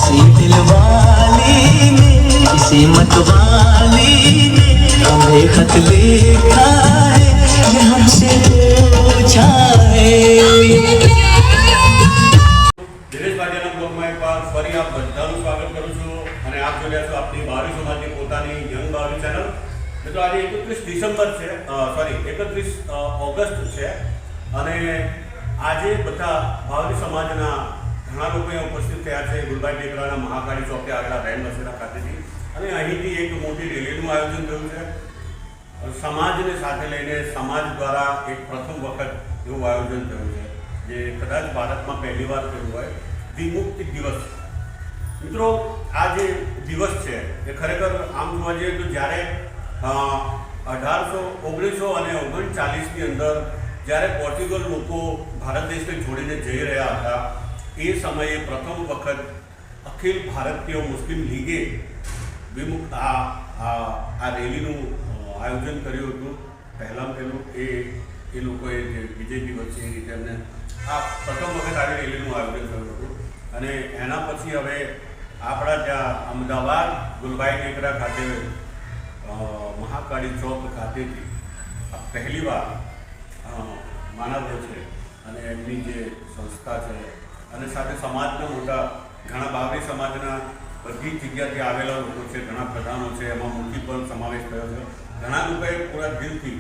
किसी दिल वाली ने, किसी मत वाली ने हमें खत लिखा है, ये हमसे पूछा है। દિનેશ ભાટિયાના બ્લોગમાં એકવાર ફરી આપ બધાનું સ્વાગત કરું છું અને આપ જોઈ રહ્યા છો આપણી બાવરી સમાજની પોતાની યંગ બાવરી ચેનલ. મિત્રો આજે 31 ડિસેમ્બર છે, 31 ઓગસ્ટ છે અને આજે બધા બાવરી સમાજના ઘણા લોકો અહીંયા ઉપસ્થિત થયા છે ગુલબાઈ ટેકરાના મહાકાળી ચોકે આવેલા રેન બસેરા ખાતેથી અને અહીંથી એક મોટી રેલીનું આયોજન થયું છે. સમાજને સાથે લઈને સમાજ દ્વારા એક પ્રથમ વખત એવું આયોજન થયું છે જે કદાચ ભારતમાં પહેલીવાર થયું હોય, વિમુક્તિ દિવસ. મિત્રો આ જે દિવસ છે એ ખરેખર આમ જોવા જઈએ તો જ્યારે 1919 અને 39ની અંદર જ્યારે પોર્ટુગલ લોકો ભારત દેશને છોડીને જઈ રહ્યા હતા એ સમયે પ્રથમ વખત અખિલ ભારતીય મુસ્લિમ લીગે વિમુક્ત આ રેલીનું આયોજન કર્યું હતું. પહેલું એ લોકોએ જે વિજય દિવસ છે એ રીતે એમને આ પ્રથમ વખત આવી રેલીનું આયોજન થયું હતું અને એના પછી હવે આપણા ત્યાં અમદાવાદ ગુલબાઈ ટેકરા ખાતે મહાકાળી ચોક ખાતેથી પહેલીવાર માનવો છે અને એમની જે સંસ્થા છે અને સાથે સમાજના મોટા ઘણા બાવરી સમાજના બધી જગ્યાથી આવેલા લોકો છે, ઘણા પ્રધાનો છે, એમાં મોટી પણ સમાવેશ થયો છે. ઘણા લોકોએ પૂરા દિલથી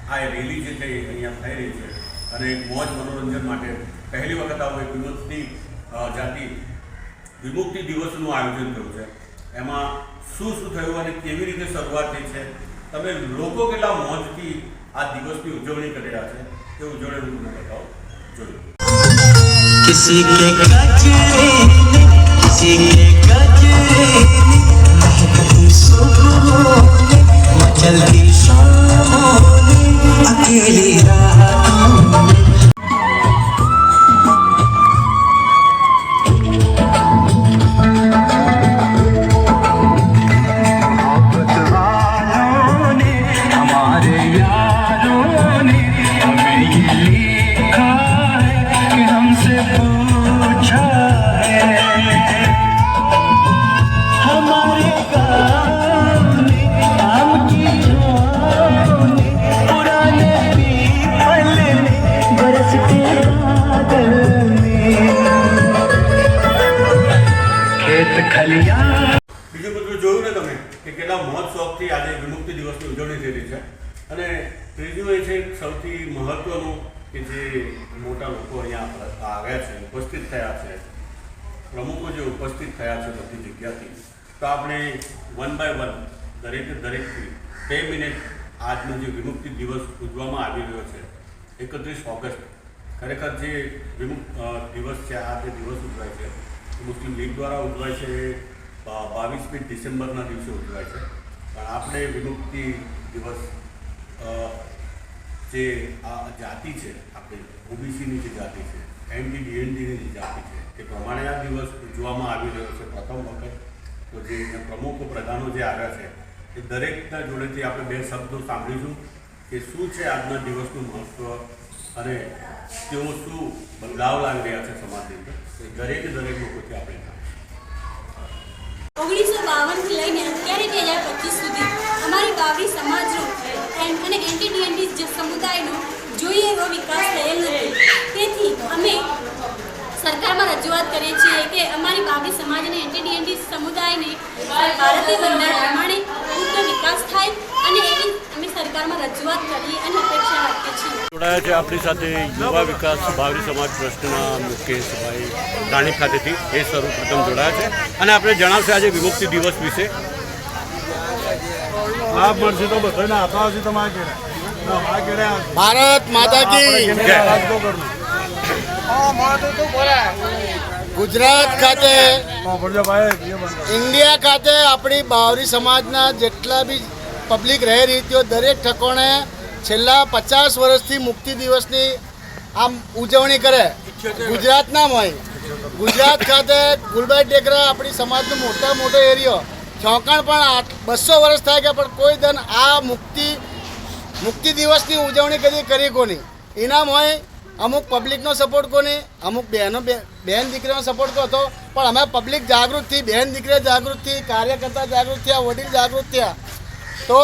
આ રેલી જે છે એ અહીંયા થઈ રહી છે અને મોજ મનોરંજન માટે પહેલી વખત આવું એક વિમુક્તિ દિવસનું આયોજન થયું છે. એમાં શું થયું અને કેવી રીતે શરૂઆત થઈ છે, તમે લોકો કેટલા મોજથી આ દિવસની ઉજવણી કરી રહ્યા છે એ ઉજવણી હું તમને બતાવું. જોયું किसी के गजरे ने, किसी के गजरे ने, महकती सुबहों ने, मचलती शामों ने, अकेली रातों ने. બીજું બધું જોયું ને તમે કે કેટલા મોજ શોખથી આજે વિમુક્તિ દિવસની ઉજવણી થઈ રહી છે. અને ત્રીજું એ છે સૌથી મહત્વનું કે જે મોટા લોકો અહીંયા આવ્યા છે, ઉપસ્થિત થયા છે, પ્રમુખો જે ઉપસ્થિત થયા છે બધી જગ્યાથી, તો આપણે વન બાય વન દરેકથી 2 મિનિટ આજનો જે વિમુક્તિ દિવસ ઉજવવામાં આવી રહ્યો છે 31 ઓગસ્ટ. ખરેખર જે દિવસ છે, આ જે દિવસ ઉજવાય છે મુસ્લિમ લીગ દ્વારા ઉજવાય છે, 22મી ડિસેમ્બરના દિવસે ઉજવાય છે. પણ આપણે વિમુક્તિ દિવસ જે આ જાતિ છે, આપણી ઓબીસીની જે જાતિ છે, એમડી-ડીએનડીની જે જાતિ છે તે પ્રમાણે આ દિવસ ઉજવવામાં આવી રહ્યો છે પ્રથમ વખત. તો જે પ્રમુખ પ્રધાનો જે આવ્યા છે એ દરેકના જોડેથી આપણે 2 શબ્દો સાંભળીશું કે શું છે આજના દિવસનું મહત્ત્વ અને તેઓ શું બદલાવ લાવી રહ્યા છે સમાજની અંદર. દરેક લોકોથી આપણે 1952 થી લઈને અત્યારે 2025 સુધી અમારી બાવરી સમાજનો અને એન્ટી-ડીએનડી જે સમુદાયનો જોઈએ એવો વિકાસ થયેલ નથી. તેથી અમે સરકારમાં રજૂઆત કરીએ છીએ કે અમારી બાવરી સમાજ અને એન્ટી-ડીએનડી સમુદાયને ભારતીય બંધારણ પ્રમાણે પૂર્ણ વિકાસ થાય અને એવી અમે સરકારમાં રજૂઆત કરી અને અપેક્ષા રાખીએ છીએ. જોડાયા છે આપણી સાથે યુવા વિકાસ બાવરી સમાજ ટ્રસ્ટના મુકેશભાઈ રાણી ખાતેથી. એ સર્વપ્રથમ જોડાયા છે અને આપણે જણાવશે આજે વિમુક્તિ દિવસ વિશે. લાભ મળશે તો બધાને આપવા આવશે તમારા ઘેરે. ભારત માતા કી ગુજરાત ખાતે ઇન્ડિયા ખાતે આપણી બાવરી સમાજના જેટલા બી પબ્લિક રહી રહી હતી દરેક ઠકોણે છેલ્લા 50 વર્ષથી મુક્તિ દિવસની આમ ઉજવણી કરે. ગુજરાતના હોય ગુજરાત ખાતે ગુલબાઈ ટેકરા આપણી સમાજનો મોટો એરિયો ચોકણ પણ 200 વર્ષ થાય ગયા પણ કોઈ દન આ મુક્તિ દિવસની ઉજવણી કદી કરી કોની. ઇનામ હોય અમુક પબ્લિકનો સપોર્ટ કોની, અમુક બહેન દીકરીનો સપોર્ટ હતો, પણ અમે પબ્લિક જાગૃત થઈ, બહેન દીકરીઓ જાગૃત થઈ, કાર્યકર્તા જાગૃત થયા, વડીલ જાગૃત થયા. તો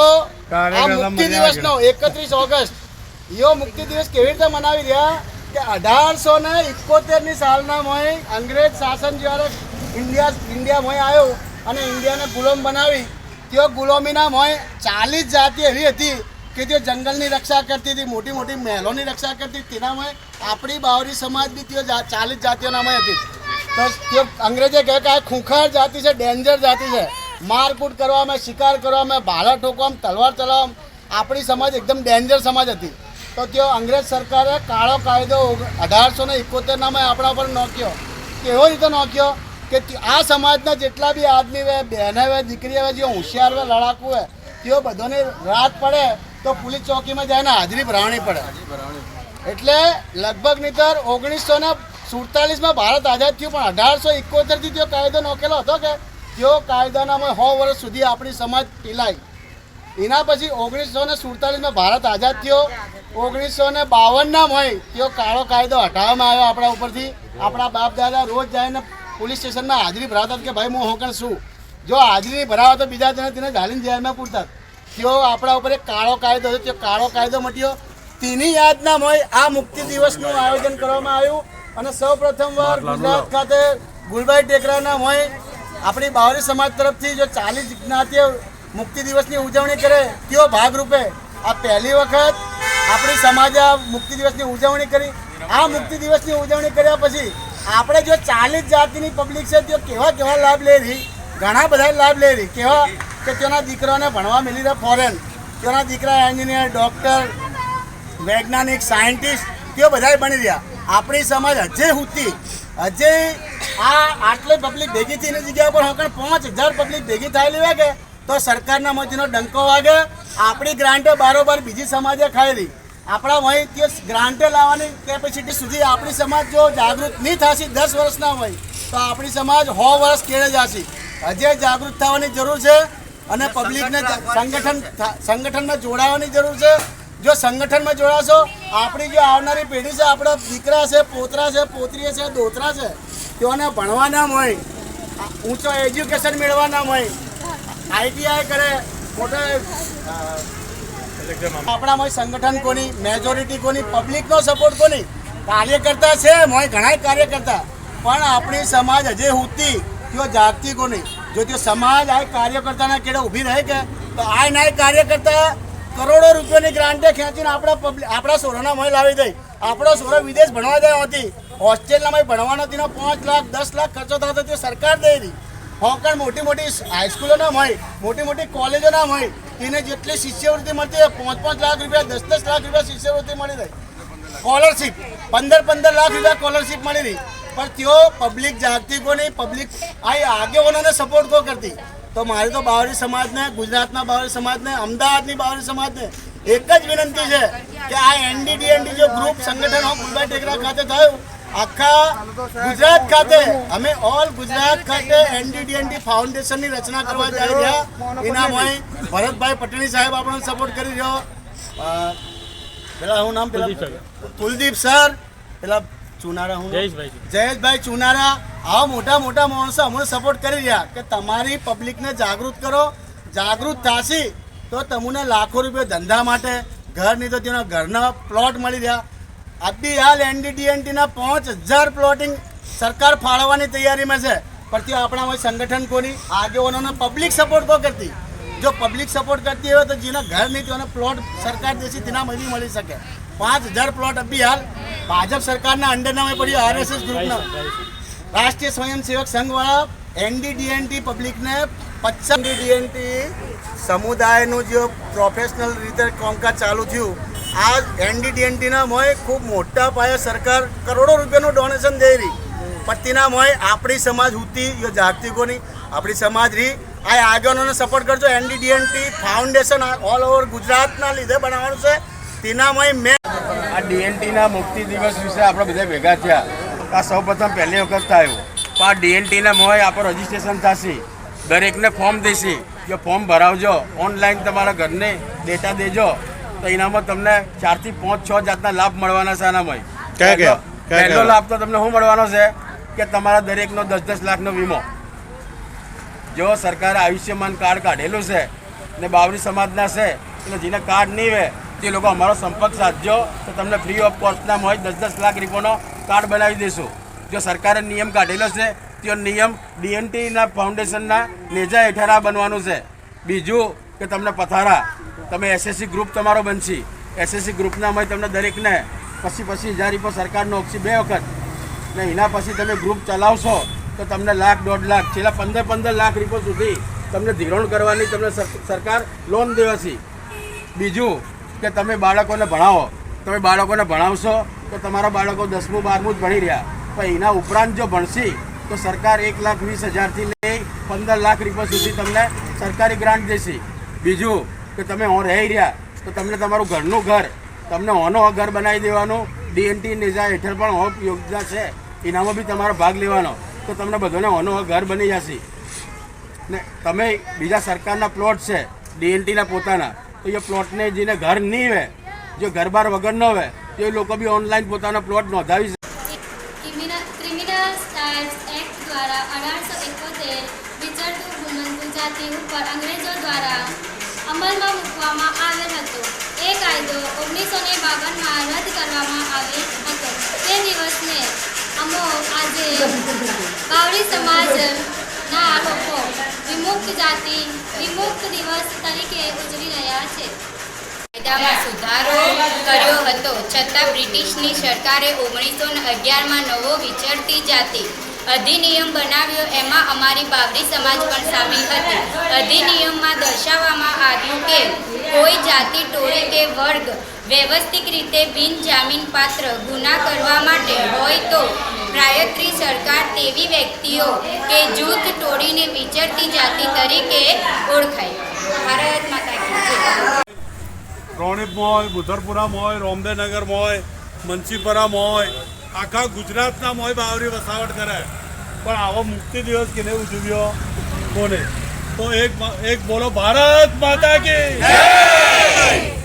આ મુક્તિ દિવસનો 31 ઓગસ્ટ યો મુક્તિ દિવસ કેવી રીતે મનાવી રહ્યા કે 1871ની સાલના મોય અંગ્રેજ શાસન જ્યારે ઇન્ડિયા મોય આવ્યો અને ઇન્ડિયાને ગુલામ બનાવી, તેઓ ગુલામીના મોય 40 જાતિ એવી હતી કે જે જંગલની રક્ષા કરતી હતી, મોટી મોટી મહેલોની રક્ષા કરતી. તેનામાં આપણી બાવરી સમાજ બી તેઓ 40 જાતિઓનામાં હતી. તો તેઓ અંગ્રેજે કહે કે આ ખૂંખાર જાતિ છે, ડેન્જર જાતિ છે, મારકૂટ કરવામાં, શિકાર કરવામાં, ભાલા ઠોકવામાં, તલવાર ચલાવવામાં આપણી સમાજ એકદમ ડેન્જર સમાજ હતી. તો તેઓ અંગ્રેજ સરકારે કાળો કાયદો 1871નામાં આપણા પર નોખ્યો. કેવો રીતે નોખ્યો કે આ સમાજના જેટલા બી આદમી હોય, બહેનો હોય, દીકરીઓ હોય, જે હોશિયાર હોય, લડાકુ હોય, તેઓ બધાને રાત પડે તો પોલીસ ચોકીમાં જઈને હાજરી ભરાવણી પડે. એટલે લગભગ નહીતર 1947માં ભારત આઝાદ થયું, પણ 1871થી તેઓ કાયદો નોખેલો હતો કે તેઓ કાયદાનામાં 100 વર્ષ સુધી આપણી સમાજ પીલાઈ. એના પછી 1947માં ભારત આઝાદ થયો. 1952નામાં હોય તેઓ કાળો કાયદો હટાવવામાં આવ્યો આપણા ઉપરથી. આપણા બાપ દાદા રોજ જઈને પોલીસ સ્ટેશનમાં હાજરી ભરાવતા કે ભાઈ હું હોકણ શું, જો હાજરી ભરાવો તો બીજા જણે તેને ઝાલીને જેલમાં પૂરતા. તેઓ આપણા ઉપર એક કાળો કાયદો હતો, તે કાળો કાયદો મટ્યો. તેની યાદના હોય આ મુક્તિ દિવસનું આયોજન કરવામાં આવ્યું. અને સૌ પ્રથમવાર ગુજરાત ખાતે ગુલબાઈ ટેકરાના હોય આપણી બાવરી સમાજ તરફથી જો 40 જ્ઞાતિઓ મુક્તિ દિવસની ઉજવણી કરે, તેઓ ભાગરૂપે આ પહેલી વખત આપણી સમાજે આ મુક્તિ દિવસની ઉજવણી કરી. આ મુક્તિ દિવસની ઉજવણી કર્યા પછી આપણે જો 40 જાતિની પબ્લિક છે તેઓ કેવા લાભ લઈ રહી, ઘણા બધા લાભ લઈ રહી. કેવા કે તેના દીકરાઓને ભણવા મળી રહે ફોરેન, તેના દીકરા એન્જિનિયર, ડૉક્ટર, વૈજ્ઞાનિક, સાયન્ટિસ્ટ, તેઓ બધા બની રહ્યા. આપણી સમાજ હજે હુતી, હજે આટલી પબ્લિક ભેગી થઈને જગ્યા પર હોકણ 5000 પબ્લિક ભેગી થયેલી હોય કે તો સરકારના મોતીનો ડંકો વાગે. આપણી ગ્રાન્ટે બારોબાર બીજી સમાજે ખાઈ રહી. આપણા વहीं તે ગ્રાન્ટે લાવવાની કેપેસિટી સુધી આપણી સમાજ જો જાગૃત નહીં થશે 10 વર્ષના હોય તો આપણી સમાજ 100 વર્ષ કેળે જશે. હજે જાગૃત થવાની જરૂર છે અને પબ્લિકને સંગઠનમાં જોડાવાની જરૂર છે. જો સંગઠનમાં જોડાશો, આપણી જે આવનારી પેઢી છે, આપણા દીકરા છે, પોતરા છે, પોતરીઓ છે, દોતરા છે, તેઓને ભણવાના હોય, ઊંચો એજ્યુકેશન મેળવવાના હોય, ITI કરે, મોટા આપણામાં સંગઠન કોની, મેજોરિટી કોની, પબ્લિકનો સપોર્ટ કોની, કાર્યકર્તા છે મોય ઘણા કાર્યકર્તા, પણ આપણી સમાજ હજે હુતી, તેઓ જાગતી કોની. જો તે સમાજ આ કાર્યકર્તાના કેડે ઊભી રહે કે તો આ નાય કાર્યકર્તા કરોડો રૂપિયાની ગ્રાન્ટે ખેંચીને આપણા સોરાના મોય લાવી દઈ. આપણો સોરો વિદેશ ભણવા જાય હતી, હોસ્ટેલમાં ભણવાનો તેનો 5 લાખ 10 લાખ ખર્ચો થતો તે સરકાર દઈ રહી. હોકણ મોટી મોટી હાઈસ્કૂલોના હોય, મોટી મોટી કોલેજોના હોય, તેને જેટલી શિષ્યવૃત્તિ મળતી હોય 5-5 લાખ રૂપિયા, 10-10 લાખ રૂપિયા શિષ્યવૃત્તિ મળી રહી. સ્કોલરશીપ 15-15 લાખ રૂપિયા સ્કોલરશીપ મળી રહી. પણ તેઓ પબ્લિક જાગતી કો નહીં, પબ્લિક આ આગેવાનોને સપોર્ટ કો કરતી. તો મારી તો બાવરી સમાજને, ગુજરાતના બાવરી સમાજને, અમદાવાદની બાવરી સમાજને એક જ વિનંતી છે કે આ NDDNT જો ગ્રુપ સંગઠન ગુલબાઈ ટેકરા ખાતે થયું, આખા ગુજરાત ખાતે અમે ઓલ ગુજરાત ખાતે NDDNT ફાઉન્ડેશનની રચના કરવા જઈ રહ્યા. એના મોય ભરતભાઈ પટણી સાહેબ આપણને સપોર્ટ કરી રહ્યો, પેલા હું નામ કુલદીપ સર, પેલા ચુનારા હું જયેશભાઈ ચુનારા, આવા મોટા મોટા માણસો અમને સપોર્ટ કરી રહ્યા કે તમારી પબ્લિકને જાગૃત કરો. જાગૃત થશે તો તમને લાખો રૂપિયા ધંધા માટે, ઘર નહીં તો તેના ઘરના પ્લોટ મળી રહ્યા. અભી હાલ NDDNTના 5000 પ્લોટિંગ સરકાર ફાળવવાની તૈયારીમાં છે. પણ તે આપણા સંગઠન કોની, આગેવાનોને પબ્લિક સપોર્ટ કો કરતી. જો પબ્લિક સપોર્ટ કરતી હોય તો જેના ઘર નહીં તેઓને પ્લોટ સરકાર દેશી તેના મળી શકે. 5000 પ્લોટ અભી હાલ ભાજપ સરકારના અંડરના પડ્યું. RSS ગ્રુપના રાષ્ટ્રીય સ્વયંસેવક સંઘવાળા NDDNT પબ્લિકને 50 NDDNT સમુદાયનું જે પ્રોફેશનલ રીતે કામકાજ ચાલુ થયું, આ NDDNTના મોય ખૂબ મોટા પાયે સરકાર કરોડો રૂપિયાનું ડોનેશન દઈ રહી. પણ તેના મોય આપણી સમાજ હુતી, એ જાગતી કોની, આપણી સમાજ રહી. આ આગેવાનોને સપોર્ટ કરજો. NDDNT ફાઉન્ડેશન ઓલ ઓવર ગુજરાતના લીધે બનાવવાનું છે. તેના મોય મેં આ DNTના મુક્તિ દિવસ વિશે આપણે બધા ભેગા થયા. આ સૌ પ્રથમ પહેલી વખત થયું. પણ આ DNTના મોય આપણું રજીસ્ટ્રેશન થશે, દરેકને ફોર્મ દેશે. જો ફોર્મ ભરાવજો, ઓનલાઈન તમારા ઘરને ડેટા દેજો તો એનામાં તમને 4 થી 5-6 જાતના લાભ મળવાના છે. આનામાં પહેલો લાભ તો તમને શું મળવાનો છે કે તમારા દરેકનો 10-10 લાખનો વીમો. જો સરકારે આયુષ્યમાન કાર્ડ કાઢેલું છે ને બાવરી સમાજના છે એટલે જેને કાર્ડ નહીં હોય તે લોકો અમારો સંપર્ક સાધજો તો તમને ફ્રી ઓફ કોસ્ટના હોય 10-10 લાખ રૂપિયાનો કાર્ડ બનાવી દઈશું. જો સરકારે નિયમ કાઢેલો છે તે નિયમ DNTના ફાઉન્ડેશનના નેજા હેઠળ આ બનવાનું છે. બીજું કે તમને પથારા તમે SSC ગ્રુપ તમારો બનશે. SSC ગ્રુપના હોય તમને દરેકને 25,000 રૂપિયા સરકારનો ઓક્સી 2 વખત ને એના પછી તમે ગ્રુપ ચલાવશો તો તમને 1,00,000, 1.5 લાખ છેલ્લા 15 લાખ રૂપિયા સુધી તમને ધિરાણ કરવાની તમને સરકાર લોન દેવાશે. બીજું કે તમે બાળકોને ભણાવો, તમે બાળકોને ભણાવશો તો તમારા બાળકો 10મું 12મું જ ભણી રહ્યા, પણ એના ઉપરાંત જો ભણશે તો સરકાર 1,20,000થી લઈ 15 લાખ રૂપિયા સુધી તમને સરકારી ગ્રાન્ટ દેશે. બીજું કે તમે રહી રહ્યા તો તમને તમારું ઘરનું ઘર તમને હોનો ઘર બનાવી દેવાનું. DNT નેજા હેઠળ પણ યોજના છે, એનામાં બી તમારો ભાગ લેવાનો તો તમને બધાને હોનો ઘર બની જશે. ને તમે બીજા સરકારના પ્લોટ છે DNTના પોતાના, તો એ પ્લોટને જેને ઘર નહીં હોય, જો ઘર-બાર વગર ન હોય તો એ લોકો બી ઓનલાઈન પોતાના પ્લોટ નોંધાવી ક્રિમિનલ એક્ટ દ્વારા 1871 વિચરતું ભૂમંતુ જાતિ ઉપર અંગ્રેજો દ્વારા અમલમાં મૂકવામાં આવેલ હતો. એ કાયદો 1952માં રદ કરવામાં આવેલ હતો. તે દિવસને આજે બાવરી સમાજના લોકો વિમુક્ત જાતિ વિમુક્ત દિવસ તરીકે ઉજવી રહ્યા છે. કાયદામાં સુધારો કર્યો હતો, છતાં બ્રિટિશની સરકારે 1911માં નવો વિચરતી જાતિ અધિનિયમ બનાવ્યો. એમાં અમારી બાવરી સમાજ પણ સામેલ હતી. અધિનિયમમાં દર્શાવવામાં આવ્યું કે કોઈ જાતિ, ટોળી કે વર્ગ વ્યવસ્થિત રીતે બિનજામીનપાત્ર ગુના કરવા માટે હોય તો પ્રાયત્રી સરકાર તેવી વ્યક્તિઓ કે જૂથ ટોળીને વિચરતી જાતિ તરીકે ઓળખાય. ભારત માતા કી જય. રોણીપમાં હોય, બુધરપુરામાં હોય, રોમદેનગરમાં હોય, મનસીપરામાં હોય, આખા ગુજરાતના હોય બાવરી વસાવટ કરે. પણ આવો મુક્તિ દિવસ કેને ઉજવ્યો કોને? તો એક બોલો ભારત માતા કી જય.